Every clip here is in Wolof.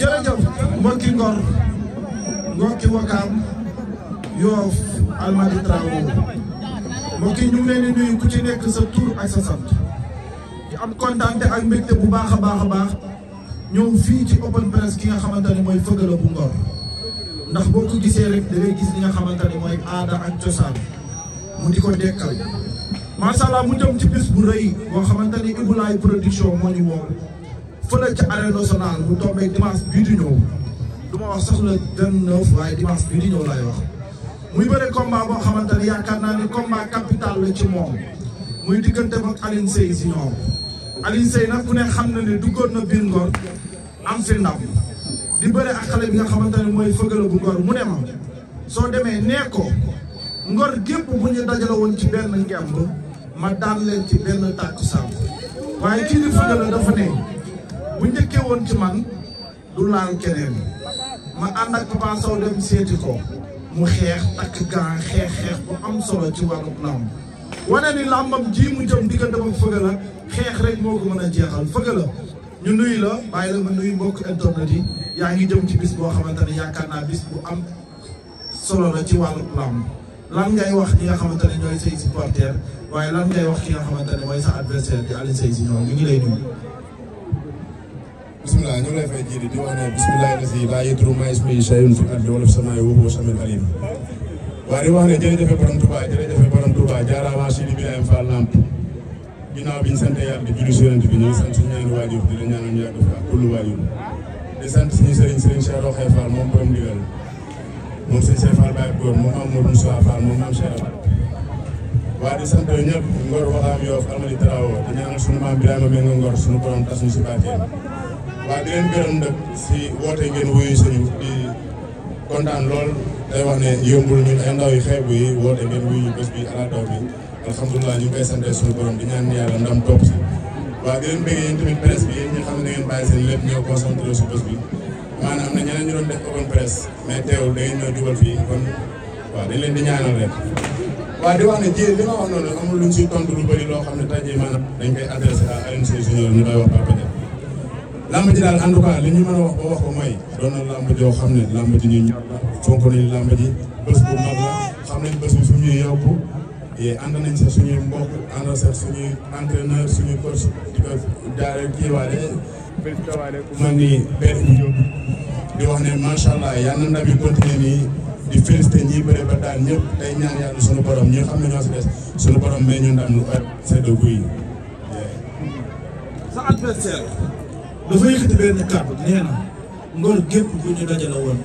jërëjëf mbokki Ngor mbokki Wakaam Yoff Almadies Travo mbokki ñu ngi leen di nuyu ku ci nekk sa tur ak sa sant di am kontaante ak mbégte bu baax a baax ñëw fii ci open press ki nga xamante ne mooy Feugeula bu Ngor ndax boo ko gisee rek da ngay gis li nga xamante ne mooy aada ak cosaan mu di ko dekkal macha allah mu jëm ci bis bu rëy boo xamante ni Ibou Laye production moo ñu woo fële ca arène nationale bu tombé dimanche bii di ñëw du ma wax sax le 29 waaye dimanche bii di ñëw laay wax muy bëre combat boo xamante ni yaakaar naa ni combat capital la ci moom muy diggante ak Alioune Seye Junior Alioune Seye nag ku ne xam na ne duggoon na biir Ngor am fi ndam di bëre ak xale bi nga xamante ne mooy Feugeula bu Ngor mu ne ma soo demee nee ko Ngor gépp bu ñu dajale woon ci benn ngemb ma daan leen ci benn tàkkusaan waaye kii di Feugeula dafa ne bu njëkkee woon ci man du laal keneen ma ànd ak Papa Sow dem seeti ko mu xeex takk gan xeex bu am solo ci wàllu lamb wane ni lambam ji mu jëm diggante ak Feugeula xeex rek moo ko mën a jeexal Feugeula ñu nuyu la bàyyi la nga nuyu mbokk internet yi yaa ngi jëm ci bis boo xamante ne yaakaar naa bis bu am solo la ci wàllu lamb lan ngay wax ñi nga xamante ne ñooy say supporters waaye lan ngay wax ki nga xamante ne mooy sa adversaire di Alioune Seye Junior ñu ngi lay nuyu. bisimilah ñu ngi lay fay jiitu di wax ne bisimilah lasi laa yadurru maa ismihi shay'un fil ardi wala fis samaa'i wa huwa samiul aliim. waaye di wax ne jërëjëf borom Touba jaaraama Sidi Ibrahima Fall Lamp ginnaaw bi ñu sant yàlla di julli si yonent bi ñu ngi sant suñu ñaari waajur di la ñaanal ñu yàgg fi ak kullu waajur di sant suñu sëriñ Cheikh Roxay Fall moom borom ndigal moom sëñ Cheikh Fall Baye Góor moom Amadou Moussa Fall moom maam Cheikh Fall waaye di sant ñëpp Ngor Wakaam Yoff Almadies Travo di ñaanal suñu maam Birama Mbengue Ngor suñu borom tas ñu si baateen waaye di leen gërëm nag si woote ngeen wuyu suñu di kontaan lool day wax ne yombul ñun ay ndaw yu xeebu yi woote ngeen wuyu bés bi ala daw bi alhamdulilah ñu ngi koy sante suñu borom di ñaan yàlla ndam topp si waaye di leen bëggee yéen tamit presse bi yéen ñi xam ne da ngeen bàyyi seen lépp ñëw concentré si bés bi maanaam am na ñeneen ñu doon def open presse mais teewul da ngeen ñëw jubal fii kon waaw dañ leen di ñaanal rek waaw di wax ne ji li ma wax noonu amul luñ siy tontu lu bëri loo xam ne tey jii maanaam dañ koy adressé à Alioune Seye Junior ñu koy wax Papa Dia lamb ji daal en tout cas li ñu mën a wax ba wax ko mooy doon na lamb joo xam ne lamb ji ñu ñor la fonk nañu lamb ji bés bu mag la xam nañ bés bi fu ñuy yóbbu ànd nañ sa suñuy mbokk ànd sa suñuy entraîneur suñuy coach di ko jaaree kiiwaale félicité ku mel ni Père Diop di wax ne macha allah yal na ndam yi continuer nii di félicité ñi bëre ba daal ñëpp tey ñaan yàlla suñu borom ñi nga xam ne ñoo si des suñu borom may ñu ndam lu sedd guy. sa adversaire dafa yëkkati benn kàddu nee na Ngor gépp bu ñu dajale woon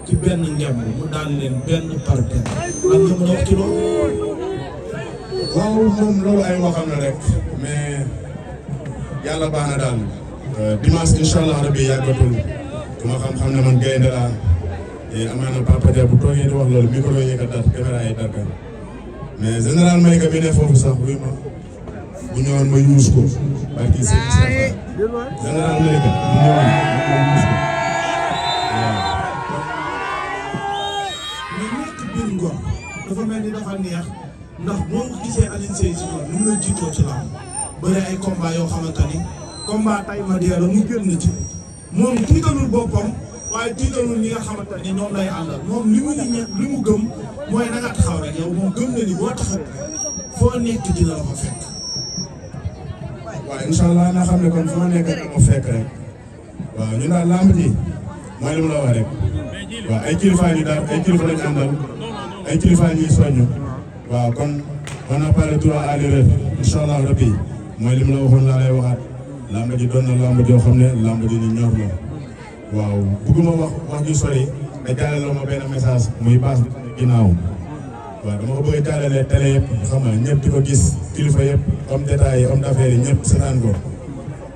ci benn ngemb mu daan leen benn par benn lan nga mën a wax ci loolu. waaw moom loolu ay waxam la rek mais yàlla baax na daal dimanche incha allah rabi yàggatul ku ma xam-xam ne man gaynde laa amaana Papa Dia bu toogee di wax loolu micro yi yëkkat daal caméra yi darka mais général Malika bi ne foofu sax buy ma bu ñëwoon ma yuus ko barki sëñ Safa général Malika bu ñëwoon ma yuus ko waaw. mais nekk biir Ngor dafa mel ni dafa neex. ndax boo gisee Alioune Seye Junior ni mu la jiitoo ci làmb bëri ay combat yoo xamante ni combat tay ma dee la mu génn ci moom tiitalul boppam waaye tiitalul ñi nga xamante ni ñoom lay àndal moom li mu gëm mooy na nga taxaw rek yow moom gëm na ni boo taxawee foo nekk dina la fa fekk. waaw incha allah na xam ne kon fu ma nekk rek ma fekk rek waaw ñun daal làmb ji mooy li mu la wax rek waaw ay kilifa ñu daal ay kilifa lañ àndal ay kilifa ñuy soññu. waaw kon on n'a pas le droit à l'erreur incha allah rabbi mooy li mu la waxoon laa lay waxaat lamb ji doon na lamb joo xam ne lamb ji ñu ñor la waaw bugguma wax ju sori nga jàllale ma benn message muy baas bi ginnaaw waaw dama ko bëgg a jàllale télé yëpp xam nga ñëpp di ko gis kilifa yëpp homme d'état yi homme d'affaires yi ñëpp seetaan ko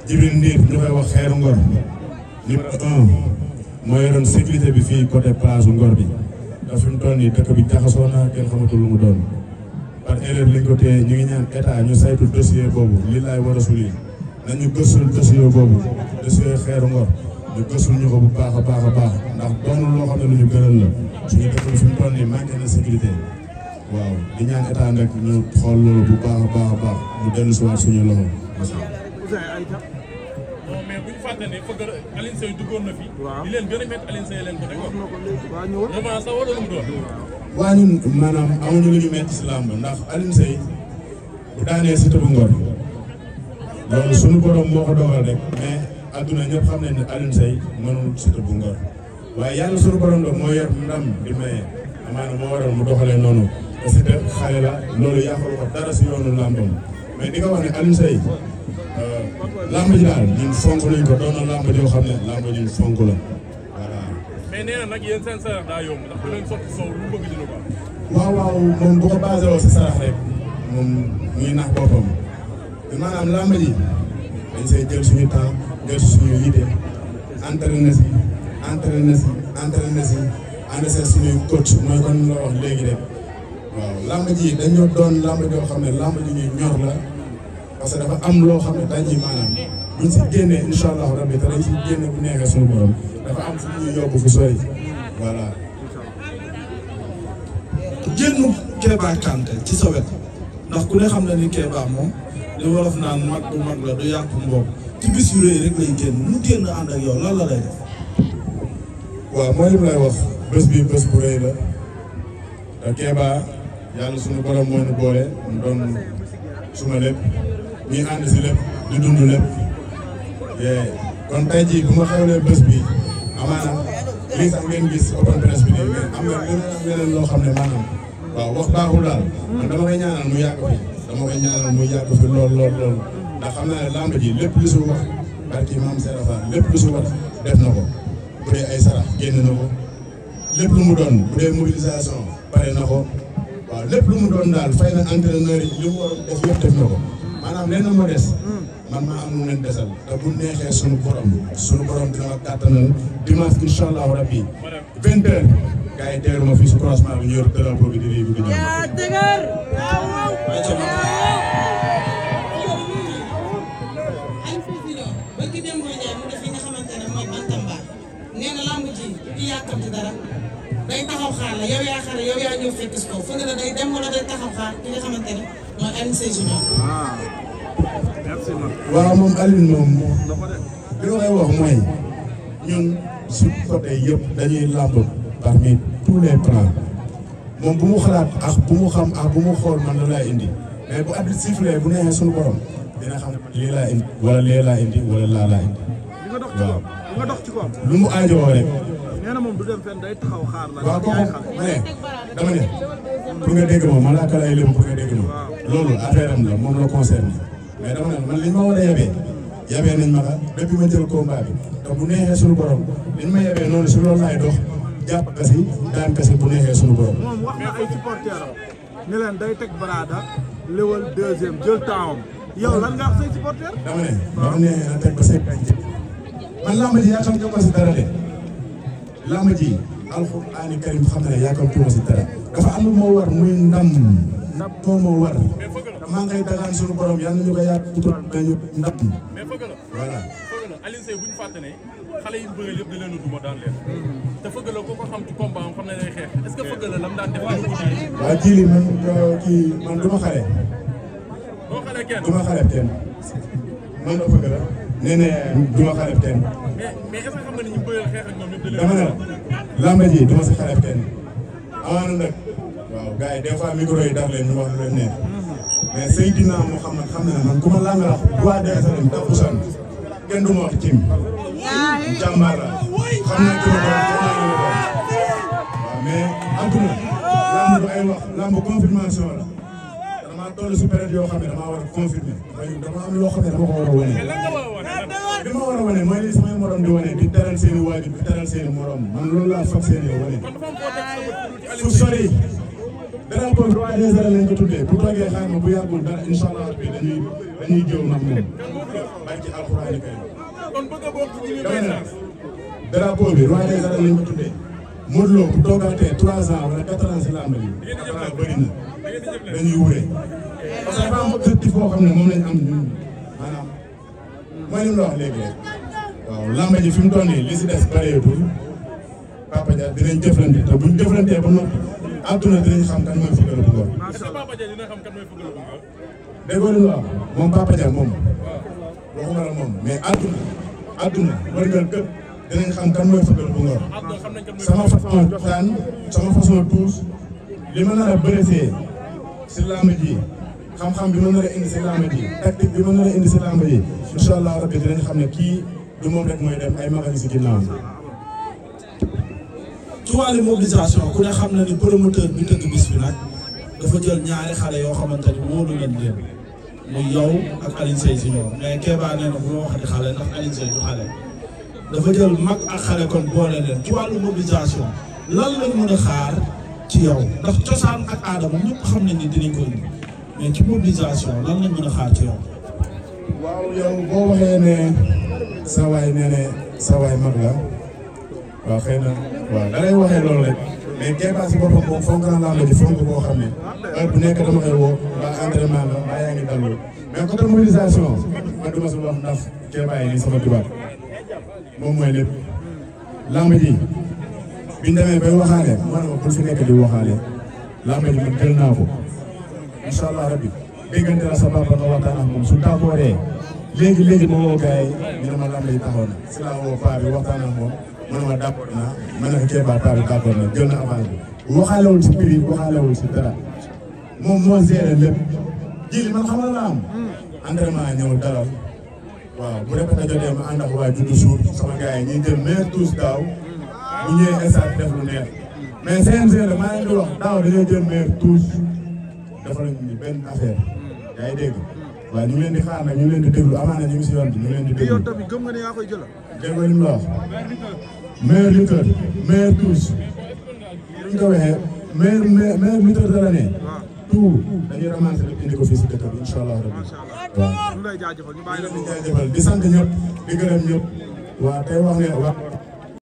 Jibril Ndiir ñu koy wax Xeeru Ngor numéro 1 moo yoroon sécurité bi fii côté place Ngor bi ndax fi mu toll nii dëkk bi jaxasoo na kenn xamatul lu mu doon par erreur lañ ko téye ñu ngi ñaan état ñu saytu dossier boobu li laay war a suli nañu gëstul dossier boobu dossier Xeeru Ngor ñu gëstul ñu ko bu baax a baax a baax ndax doonul loo xam ne lu ñu gënal la suñu dëkk bi fi mu toll nii manqué na sécurité waaw di ñaan état nag ñu xool loolu bu baax a baax a baax mu dellu si waat suñu loxo. mais bu ñu fàtte ne fëgg Alioune Seye duggoon na fi. waaw di leen gën a métti Alioune Seye leen ko teg. wax na ko léegi waa ñëwal. revanche sax wala lu mu doon. waa ñun maanaam amuñu lu ñu metti si làmb ndax Alioune Seye bu daanee Siteu bu Ngor loolu suñu borom moo ko dogal rek mais adduna ñëpp xam nañ ne Alioune Seye mënul Siteu bu Ngor waaye yàlla suñu borom doog moo yor ndam di maye amaana moo waral mu doxalee noonu te Siteu xale la loolu yàqal ko dara si yoonu làmbam mais di nga wax ne Alioune Seye làmb ji daal ñun fonk nañ ko doon na làmb joo xam ne làmb ñun fonk la voilà. mais nee na nag yéen seen sarax daa yomb ndax bu leen sotti soow lu mu bëgg dina ko am. waaw waaw moom bu ko basé woo si sarax rek moom muy nax boppam maanaam làmb ji dañ see jël suñu temps jël suñu yite entraîné si ànd see suñuy coach mooy kon la wax léegi rek waaw làmb ji dañoo doon làmb joo xam ne làmb ji ñuy ñor la parce que dafa am loo xam ne dañuy maanaam buñ si génnee incha allahu rabbi te dañ si génne bu neexee suñu borom dafa am fu ñuy yóbbu fu sori voilà. génn Kéba Kanté ci sa wet ndax ku ne xam na ni Kéba moom li wolof naan mag bu mag la du yàpp mboom ci bis yu rëy rek lay génn mu génn ànd ak yow lan la lay def. waaw mooy li mu lay wax bés bi bés bu rëy la te Kéba yàlla suñu borom moo ñu boole mu doon suma lépp ñuy ànd si lépp di dund lépp kon tey jii bu ma xewlee bés bi amaana lii sax ngeen gis open press bi nii mais am na leneen loo xam ne maanaam waaw wax baaxul daal man dama koy ñaanal mu yàgg fi lool ndax xam naa ne lamb ji lépp lu su wax barki maam Serapha lépp lu su wax def na ko bu dee ay sarax génn na ko lépp lu mu doon bu dee mobilisation pare na ko waaw lépp lu mu doon daal fay na entraîneur yi li mu war a def yëpp def na ko maanaam lenn moo des man maa am lu leen desal te bu neexee sunu borom dina ma kàttanal dimanche incha allahu rabbi 20h gars yi teeru ma fii si croisement bi ñu yor drapeau bi di lii bi nee na lamb ji di yàkkamti dara day taxaw xaar la yow yaa xare yow yaa ñëw fekk si kaw fële la day dem wala day taxaw xaar ki nga xamante ne mooy Alioune Seye Junior. merci man. waaw moom Alioune moom li ma koy wax mooy ñun su côté yëpp dañuy lamb parmi tous les plans moom bu mu xalaat ak bu mu xam ak bu mu xool man la laay indi mais bu arbitre sifflé bu neexee suñu borom dina xam lii laa indi wala lee laa indi wala laa indi. waaw nga dox ci koom. lu mu aajowoo rek. nee na moom du dem fenn day taxaw xaar la. waaw kooku ma ne dama ne pour nga dégg ma malaaka lay lépp pour nga dégg ma loolu affaire am la moom la concerne mais dama ne man liñ ma war a yabee nañ ma ka depuis ma jël combat bi te bu neexee suñu borom liñ ma yabee noonu si loolu laay dox jàpp kasi daan kasi bu neexee suñu borom. moom wax na ay supporters am ne leen day teg baraada léwal deuxième jël temps am yow lan nga wax say supporters. dama ne ba mu neexee na teg ba say man làmb ji yaakaar nga ko si dara de làmb ji alxuraani karim xam na ne yaakaar tuuma si dara dafa am lu moo war muy ndam moo war maa ngi koy dagaan suñu borom yàlla nañu ko yaatu nañu ndam voilà. Alioune Seye bu ñu fàtte ne xale yi bëre yëpp da leen a duma daan leen te fëgg la ko xam ci combat am xam ne day xeex est-ce que fëgg la lam daan def waa jili man man du ma xale doo xale kenn du ma xale kenn man la fëgg la nee na du ma xale kenn mais est-ce que xam nga ni ñu bëre xeex ak ñoom ñëpp da leen dama ne la lamba ji du ma si xale kenn amaana nag waaw gars yi des fois micro yi dar leen ñu wax lu leen neex mais Seydina Mouhamed xam na ne man ku ma langa la waa DSRM dafa usan kenn du ma wax cim jàmbaar la xam na ki ma doon waaw mais adduna lamb du ay wax lamb confirmation la damaa toll si période yoo xam ne damaa war a confirmer dama am loo xam ne dama ko war a wane li ma war a wane mooy li samay morom di wane di teral seeni waajur di teral seeni morom man loolu laa fab seeni wane fu sori drapeau roi des arènes lañ ko tuddee bu toogee xaar ma bu yàggul dara incha allah bi dañuy jëw nag moom barki alxuraani karim dama ne drapeau bi roi des arènes lañ ko tuddee Modou Lo bu toogaatee 3 ans wala 4 ans si làmb ji xanaa bëri na dañuy wure parce que dafa am objectif boo xam ne moom lañ am ñun maanaam mooy li mu la wax léegi rek waaw làmb ji fi mu toll nii li si des bëreetul Papa Dia dinañ jëflante te buñ jëflantee ba noppi àdduna dinañ xam kan mooy Feugeula bu Ngor. déggoo li mu wax moom Papa Dia moom waxuma la moom mais àdduna àdduna wërngal këpp dinañ xam kan mooy Feugeula bu Ngor sama façon cosaan sama façon tuus li ma nar a bëresee si làmb ji xam-xam bi ma nar a indi si làmb ji tactique bi ma nar a indi si làmb ji incha allah rabbi dinañ xam ne kii du moom rek mooy dem ay magani si ginnaaw. ci wàllu mobilisation ku ne xam na ni promoteur bi tëgg bis bi nag dafa jël ñaari xale yoo xamante ni wóolu leen leen muy yow ak Alioune Seye Junior mais Kéba nee na bu ma waxati xale ndax Alioune Seye du xale dafa jël mag ak xale kon boole leen ci wàllu mobilisation lan lañ mën a xaar ci yow ndax cosaan ak aada moom ñëpp xam nañ ni dinañ ko indi mais ci mobilisation lan lañ mën a xaar ci yow. waaw yow boo waxee ne sa waay nee ne sa waay mag la waaw xëy na waaw da lay waxee loolu rek mais Kéba si boppam moom fonk na làmb ji fonk boo xam ne heure bu nekk dama koy woo ba entraînement la ba yaa ngi dalul mais côté mobilisation man duma si wax ndax Kéba yi nii sama tubaab moom mooy lépp làmb ji biñ demee bay waxaale man ma bul fi nekk di waxaale làmb ji man jël naa ko incha allah rabbi déggante la sa papa nga waxtaan ak moom su tàkkooree léegi ma woo gars yi ñu ne ma làmb ji taxaw na si laa woo paa bi waxtaan ak moom man ma d'accord naa man nag Kéba paa bi d'accord na jël na avance bi waxaalewul si prix waxaalewul si dara moom moo géré lépp ji li man xamal la am entraînement ñëw dalal waaw bu répété jotee ma ànd ak waa juddu suur sama gars yi ñuy jël meilleur tous daaw bu ñëwee stade def lu neex mais CNG la maa leen di wax daaw dañoo jël meilleur tous dafa lañu ni benn affaire yaa ngi dégg waaw ñu ngi leen di xaar nag ñu ngi leen di déglu amaana ñu ngi si yoon bi ñu ngi leen di déglu. yow tamit gëm nga ne yaa koy jël. dégg nga li mu la wax meilleur lutteur meilleur tous ñu ko waxee meilleur lutteur de l'année tout dañuy ramasser rek indi ko fii si dëkk bi incha allah rabbi waaw. ñu lay jaajëfal ñu bàyyi la di sant ñëpp di gërëm ñëpp waaw tey wax ne wax